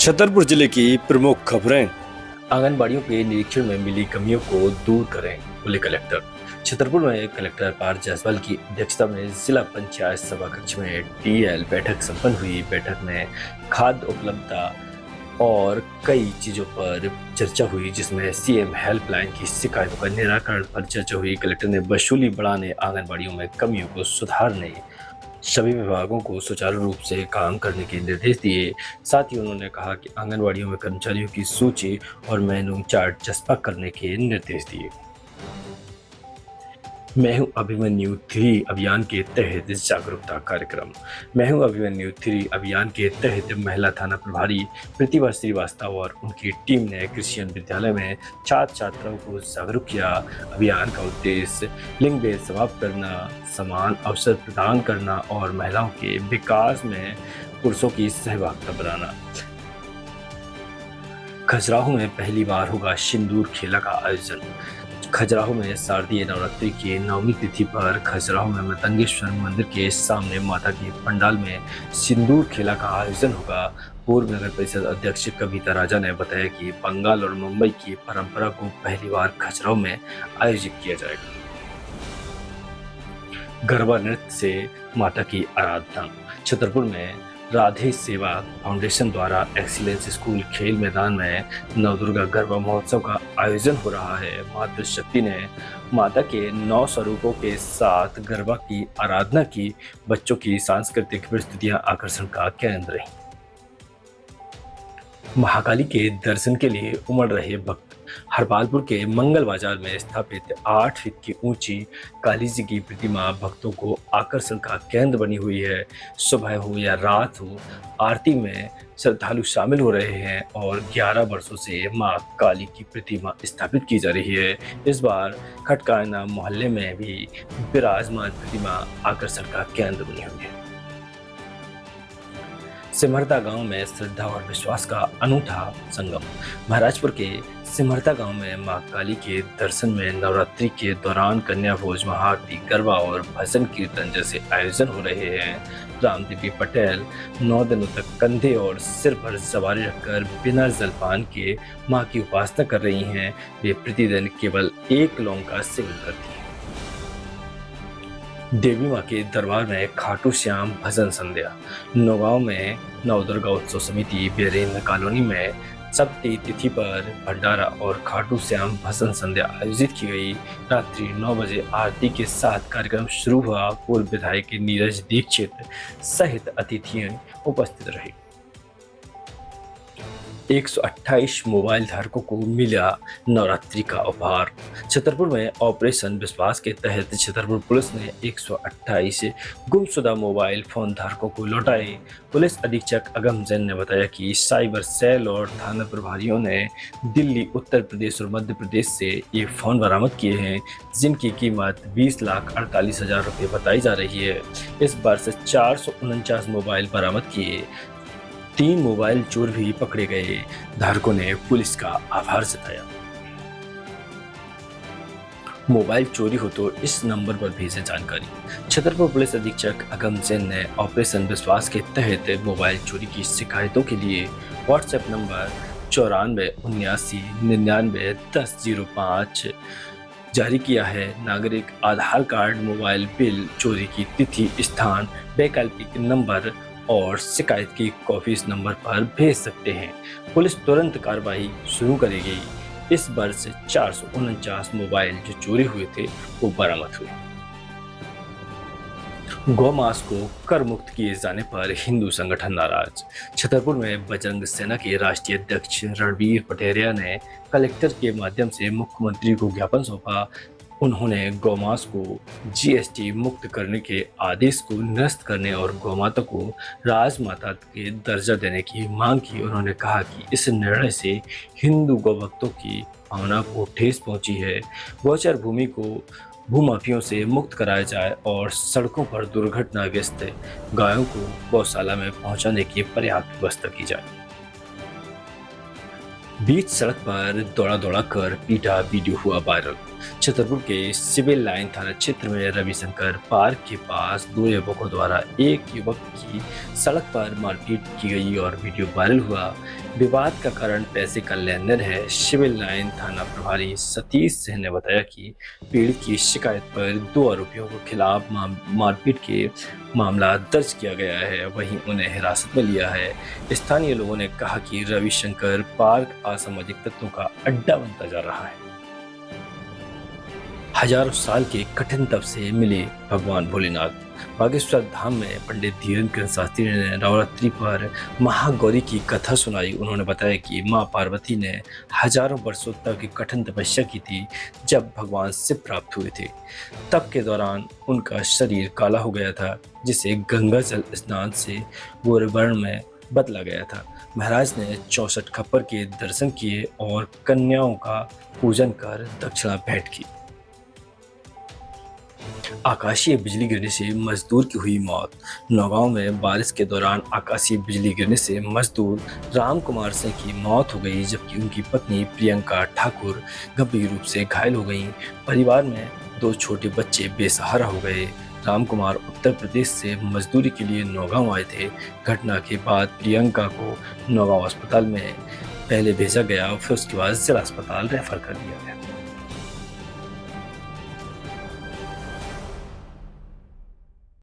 छतरपुर जिले की प्रमुख खबरें। आंगनबाड़ियों के निरीक्षण में मिली कमियों को दूर करें, बोले कलेक्टर। छतरपुर में कलेक्टर पार्थ जायसवाल की अध्यक्षता में जिला पंचायत सभा कक्ष में टीएल बैठक संपन्न हुई। बैठक में खाद्य उपलब्धता और कई चीजों पर चर्चा हुई, जिसमें सीएम हेल्पलाइन की शिकायतों का निराकरण पर चर्चा हुई। कलेक्टर ने वसूली बढ़ाने, आंगनबाड़ियों में कमियों को सुधारने, सभी विभागों को सुचारू रूप से काम करने के निर्देश दिए। साथ ही उन्होंने कहा कि आंगनबाड़ियों में कर्मचारियों की सूची और मेनू चार्ट चस्पा करने के निर्देश दिए। मैं हूं अभिमन्यु 3 अभियान के तहत जागरूकता कार्यक्रम। मैं हूं अभिमन्यु 3 अभियान के तहत महिला थाना प्रभारी प्रतिभा श्रीवास्तव और उनकी टीम ने क्रिश्चियन विद्यालय में छात्र छात्राओं को जागरूक किया। अभियान का उद्देश्य लिंग भेद समाप्त करना, समान अवसर प्रदान करना और महिलाओं के विकास में पुरुषों की सहभागिता बढ़ाना। खजुराहो में पहली बार होगा सिंदूर खेला का आयोजन। खजुराहो में शारदीय नवरात्रि की 9वीं तिथि पर खजुराहो में मतंगेश्वर मंदिर के सामने माता के पंडाल में सिंदूर खेला का आयोजन होगा। पूर्व नगर परिषद अध्यक्ष कविता राजा ने बताया कि बंगाल और मुंबई की परंपरा को पहली बार खजुराहो में आयोजित किया जाएगा। गरबा नृत्य से माता की आराधना। छतरपुर में राधे सेवा फाउंडेशन द्वारा एक्सीलेंस स्कूल खेल मैदान में नवदुर्गा गरबा महोत्सव का आयोजन हो रहा है। मातृ शक्ति ने माता के 9 स्वरूपों के साथ गरबा की आराधना की। बच्चों की सांस्कृतिक प्रस्तुतियां आकर्षण का केंद्र रही। महाकाली के दर्शन के लिए उमड़ रहे भक्त। हरपालपुर के मंगल बाजार में स्थापित 8 फीट की ऊंची काली जी की प्रतिमा भक्तों को आकर्षण का केंद्र बनी हुई है। सुबह हो या रात हो, आरती में श्रद्धालु शामिल हो रहे हैं और 11 वर्षों से मां काली की प्रतिमा स्थापित की जा रही है। इस बार खटकाना मोहल्ले में भी विराजमान प्रतिमा आकर्षण का केंद्र बनी हुई है। सिमरता गांव में श्रद्धा और विश्वास का अनूठा संगम। महाराजपुर के सिमरता गांव में मां काली के दर्शन में नवरात्रि के दौरान कन्या भोज, महाआरती, गरबा और भजन कीर्तन जैसे आयोजन हो रहे हैं। रामदेवी पटेल 9 दिनों तक कंधे और सिर पर सवारी रखकर बिना जलपान के मां की उपासना कर रही हैं। वे प्रतिदिन केवल 1 लौंग का सेवन करती हैं। देवी मां के दरबार में खाटू श्याम भजन संध्या। नौगांव में नवदुर्गा उत्सव समिति बेरेन कॉलोनी में सप्तमी तिथि पर भंडारा और खाटू श्याम भजन संध्या आयोजित की गई। रात्रि 9 बजे आरती के साथ कार्यक्रम शुरू हुआ। पूर्व विधायक नीरज दीक्षित सहित अतिथि उपस्थित रहे। 128 मोबाइल धारकों को मिला नवरात्रि का उपहार। छतरपुर में ऑपरेशन विश्वास के तहत छतरपुर पुलिस ने 128 गुमशुदा मोबाइल फोन धारकों को लौटाए। पुलिस अधीक्षक अगम जैन ने बताया कि साइबर सेल और थाना प्रभारियों ने दिल्ली, उत्तर प्रदेश और मध्य प्रदेश से ये फोन बरामद किए हैं, जिनकी कीमत 20,48,000 रुपये बताई जा रही है। इस बार से 449 मोबाइल बरामद किए। 3 मोबाइल चोर भी पकड़े गए। धारकों ने पुलिस का आभार जताया। मोबाइल चोरी हो तो इस नंबर पर भेजें जानकारी। छतरपुर पुलिस अधीक्षक अगम जैन ने ऑपरेशन विश्वास के तहत मोबाइल चोरी की शिकायतों के लिए व्हाट्सएप नंबर 94 79 99 10 05 जारी किया है। नागरिक आधार कार्ड, मोबाइल बिल, चोरी की तिथि, स्थान, वैकल्पिक नंबर और शिकायत की कॉपी इस नंबर पर भेज सकते हैं। पुलिस तुरंत कार्रवाई शुरू करेगी। इस वर्ष 449 मोबाइल जो चोरी हुए थे वो बरामद हुए। गौमांस को कर मुक्त किए जाने पर हिंदू संगठन नाराज। छतरपुर में बजरंग सेना के राष्ट्रीय अध्यक्ष रणबीर पटेरिया ने कलेक्टर के माध्यम से मुख्यमंत्री को ज्ञापन सौंपा। उन्होंने गौमांस को जीएसटी मुक्त करने के आदेश को निरस्त करने और गौमाता को राजमाता के दर्जा देने की मांग की। उन्होंने कहा कि इस निर्णय से हिंदू गौभक्तों की भावना को ठेस पहुंची है। गौचर भूमि को भूमाफियों से मुक्त कराया जाए और सड़कों पर दुर्घटनाग्रस्त गायों को गौशाला में पहुंचाने की पर्याप्त व्यवस्था की जाए। बीच सड़क पर दौड़ा कर पीटा वीडियो हुआ वायरल। छतरपुर के सिविल लाइन थाना क्षेत्र में रविशंकर पार्क के पास दो युवकों द्वारा एक युवक की सड़क पर मारपीट की गई और वीडियो वायरल हुआ। विवाद का कारण पैसे का लेन देन है। सिविल लाइन थाना प्रभारी सतीश सिंह ने बताया कि पीड़ित की शिकायत पर दो आरोपियों के खिलाफ मारपीट के मामला दर्ज किया गया है, वहीं उन्हें हिरासत में लिया है। स्थानीय लोगों ने कहा कि रविशंकर पार्क असामाजिक तत्वों का अड्डा बनता जा रहा है। हजारों साल के कठिन तप से मिले भगवान भोलेनाथ। बागेश्वर धाम में पंडित धीरेन्द्र शास्त्री ने नवरात्रि पर महागौरी की कथा सुनाई। उन्होंने बताया कि मां पार्वती ने हजारों वर्षों तक कठिन तपस्या की थी जब भगवान शिव प्राप्त हुए थे। तप के दौरान उनका शरीर काला हो गया था, जिसे गंगा जल स्नान से गोरे वर्ण में बदला गया था। महाराज ने 64 खप्पर के दर्शन किए और कन्याओं का पूजन कर दक्षिणा भेंट की। आकाशीय बिजली गिरने से मजदूर की हुई मौत। नौगांव में बारिश के दौरान आकाशीय बिजली गिरने से मजदूर राम कुमार सिंह की मौत हो गई, जबकि उनकी पत्नी प्रियंका ठाकुर गंभीर रूप से घायल हो गईं। परिवार में दो छोटे बच्चे बेसहारा हो गए। राम कुमार उत्तर प्रदेश से मजदूरी के लिए नौगांव आए थे। घटना के बाद प्रियंका को नौगांव अस्पताल में पहले भेजा गया, फिर उसके बाद जिला अस्पताल रेफर कर दिया गया।